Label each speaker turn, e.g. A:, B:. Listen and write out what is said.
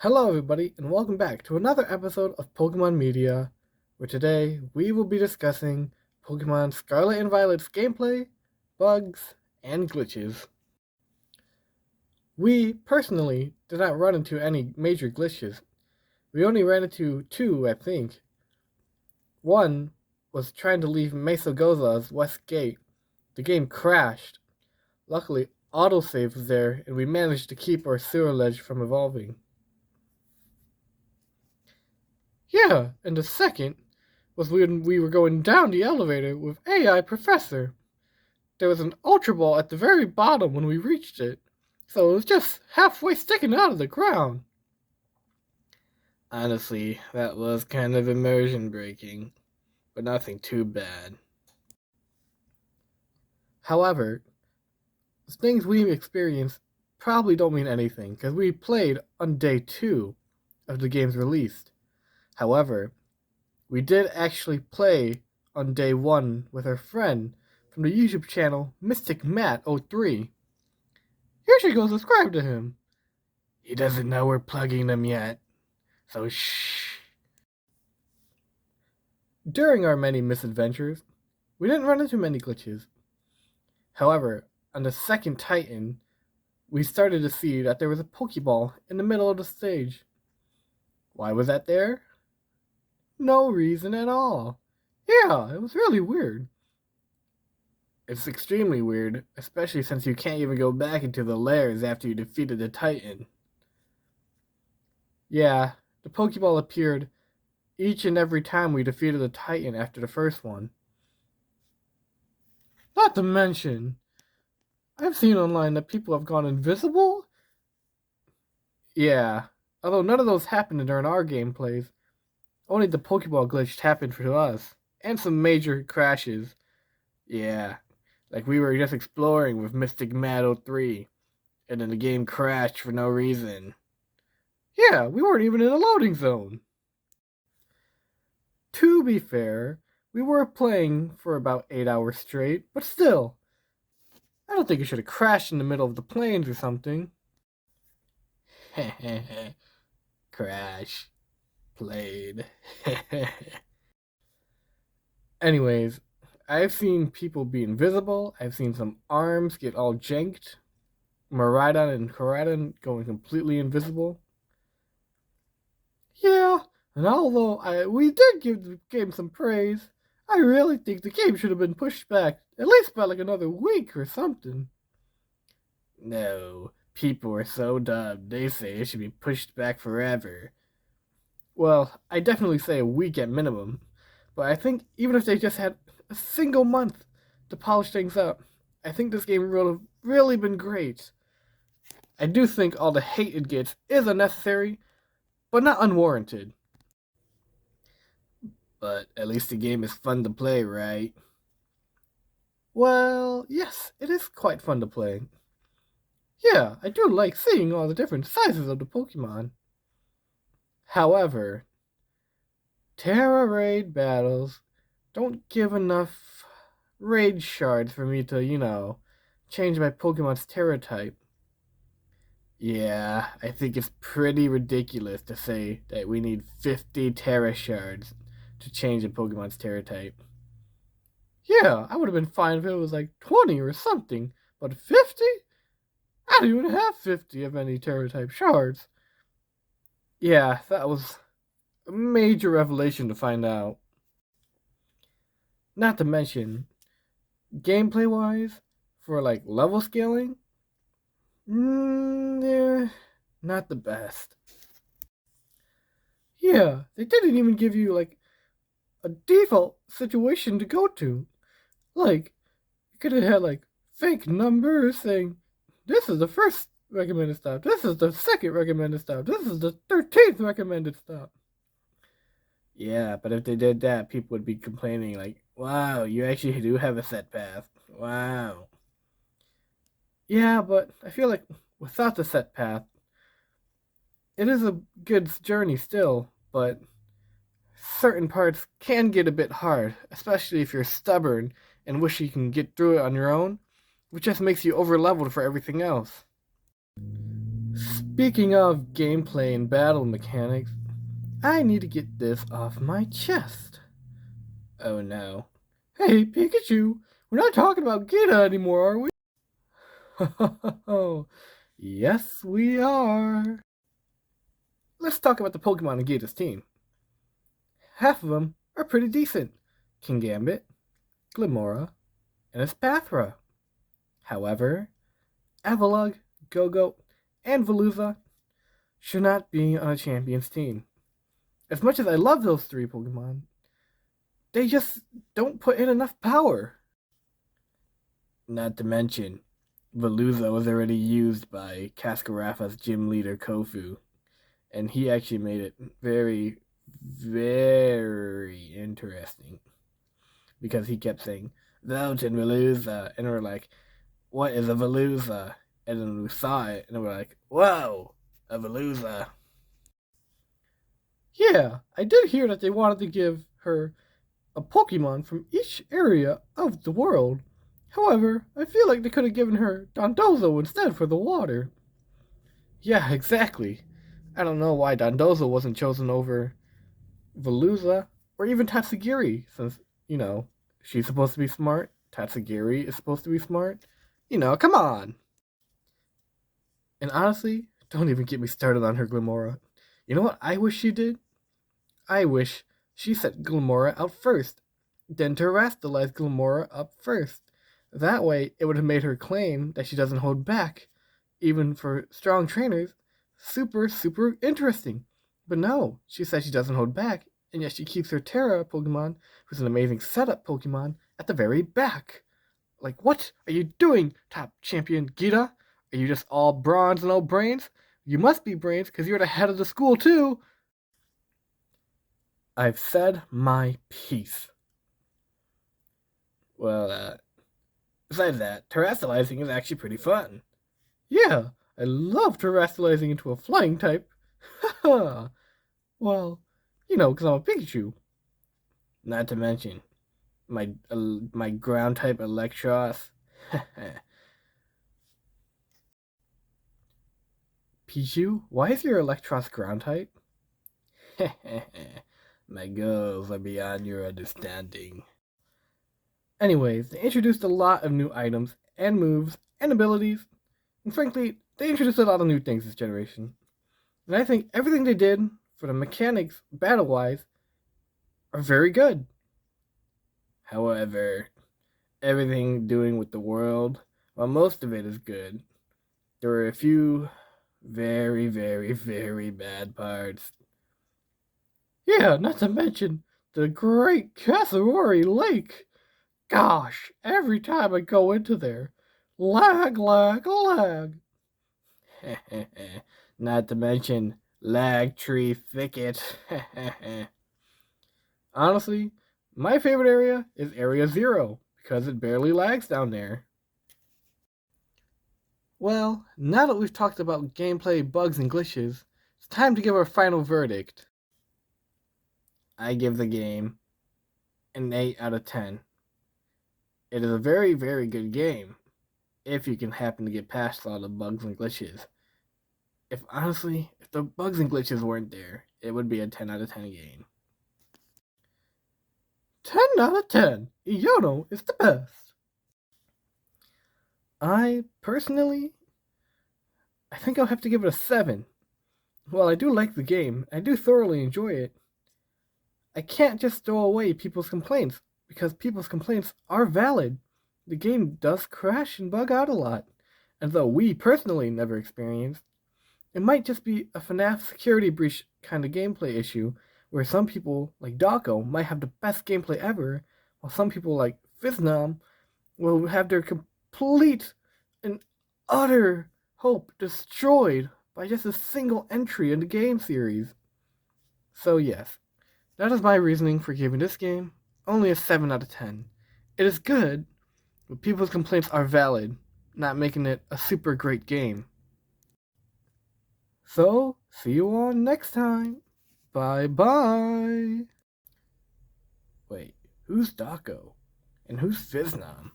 A: Hello everybody, and welcome back to another episode of Pokemon Media, where today we will be discussing Pokemon Scarlet and Violet's gameplay, bugs, and glitches. We, personally, did not run into any major glitches. We only ran into two, I think. One was trying to leave Mesogoza's West Gate. The game crashed. Luckily, autosave was there, and we managed to keep our sewer ledge from evolving. Yeah, and the second was when we were going down the elevator with AI Professor. There was an Ultra Ball at the very bottom when we reached it, so it was just halfway sticking out of the ground. Honestly, that was kind of immersion breaking, but nothing too bad. However, the things we experienced probably don't mean anything, because we played on day 2 of the game's release. However, we did actually play on day 1 with our friend from the YouTube channel Mystic Matt 03. You should go subscribe to him. He doesn't know we're plugging them yet, so shh. During our many misadventures, we didn't run into many glitches. However, on the second Titan, we started to see that there was a Pokeball in the middle of the stage. Why was that there? No reason at all. Yeah, it was really weird. It's extremely weird, especially since you can't even go back into the lairs after you defeated the Titan. Yeah, the Pokeball appeared each and every time we defeated the Titan after the first one. Not to mention, I've seen online that people have gone invisible. Yeah, although none of those happened during our gameplays. Only the Pokeball glitch happened for us, and some major crashes. Yeah, like we were just exploring with Mystic Matt 03, and then the game crashed for no reason. Yeah, we weren't even in a loading zone. To be fair, we were playing for about 8 hours straight, but still, I don't think it should have crashed in the middle of the plains or something. Crash. Played. Anyways, I've seen people be invisible. I've seen some arms get all janked. Miraidon and Koraidon going completely invisible. Yeah, and although we did give the game some praise, I really think the game should have been pushed back at least by like another week or something. No, people are so dumb. They say it should be pushed back forever. Well, I definitely say a week at minimum, but I think even if they just had a single month to polish things up, I think this game would have really been great. I do think all the hate it gets is unnecessary, but not unwarranted. But at least the game is fun to play, right? Well, yes, it is quite fun to play. Yeah, I do like seeing all the different sizes of the Pokemon. However, Terra Raid battles don't give enough raid shards for me to, change my Pokemon's Terra type. Yeah, I think it's pretty ridiculous to say that we need 50 Terra shards to change a Pokemon's Terra type. Yeah, I would have been fine if it was like 20 or something, but 50? I don't even have 50 of any Terra type shards. Yeah, that was a major revelation to find out. Not to mention, gameplay wise, for like level scaling, yeah, not the best. Yeah, they didn't even give you like a default situation to go to. Like, you could have had like fake numbers saying, this is the first recommended stop, this is the second recommended stop, this is the 13th recommended stop. Yeah, but if they did that, people would be complaining like, wow, you actually do have a set path. Wow. Yeah, but I feel like without the set path, it is a good journey still, but certain parts can get a bit hard, especially if you're stubborn and wish you can get through it on your own, which just makes you over leveled for everything else. Speaking of gameplay and battle mechanics, I need to get this off my chest. Oh no. Hey, Pikachu, we're not talking about Gita anymore, are we? Oh, yes, we are. Let's talk about the Pokemon in Gita's team. Half of them are pretty decent. Kingambit, Glimora, and Espathra. However, Avalugg, Go-Go, and Veluza should not be on a champion's team. As much as I love those three Pokemon, they just don't put in enough power. Not to mention, Veluza was already used by Cascarafa's gym leader Kofu, and he actually made it very, very interesting because he kept saying, Vote and Veluza, and we're like, what is a Veluza? And then we saw it, and we're like, whoa, a Veluza. Yeah, I did hear that they wanted to give her a Pokemon from each area of the world. However, I feel like they could have given her Dondozo instead for the water. Yeah, exactly. I don't know why Dondozo wasn't chosen over Veluza or even Tatsugiri, since, she's supposed to be smart. Tatsugiri is supposed to be smart. Come on. And honestly, don't even get me started on her Glimora. You know what I wish she did? I wish she set Glimora out first, then terrestrialized Glimora up first. That way, it would have made her claim that she doesn't hold back, even for strong trainers, super, super interesting. But no, she says she doesn't hold back, and yet she keeps her Terra Pokemon, who's an amazing setup Pokemon, at the very back. Like, what are you doing, top champion Gita? Are you just all bronze and no brains? You must be brains, because you're the head of the school, too. I've said my piece. Well, besides that, terrestrializing is actually pretty fun. Yeah, I love terrestrializing into a flying type. Haha. Well, because I'm a Pikachu. Not to mention my ground type Electros. Pichu, why is your Electros ground type? My goals are beyond your understanding. Anyways, they introduced a lot of new items and moves and abilities, and frankly, they introduced a lot of new things this generation. And I think everything they did for the mechanics, battle-wise, are very good. However, everything doing with the world, while most of it is good, there were a few very, very, very bad parts. Yeah, not to mention the Great Kasarori Lake. Gosh, every time I go into there, lag, lag, lag. Not to mention Lag Tree Thicket. Honestly, my favorite area is Area 0 because it barely lags down there. Well, now that we've talked about gameplay bugs and glitches, it's time to give our final verdict. I give the game an 8 out of 10. It is a very, very good game if you can happen to get past all the bugs and glitches. If the bugs and glitches weren't there, it would be a 10 out of 10 game. 10 out of 10. Iono is the best. I think I'll have to give it a 7. While I do like the game, I do thoroughly enjoy it, I can't just throw away people's complaints, because people's complaints are valid. The game does crash and bug out a lot, and though we personally never experienced, it might just be a FNAF security breach kind of gameplay issue, where some people, like Dako, might have the best gameplay ever, while some people, like Fiznam, will have their complete and utter hope destroyed by just a single entry in the game series. So yes, that is my reasoning for giving this game only a 7 out of 10. It is good, but people's complaints are valid, not making it a super great game. So, see you all next time. Bye-bye. Wait, who's Dako? And who's Fiznam?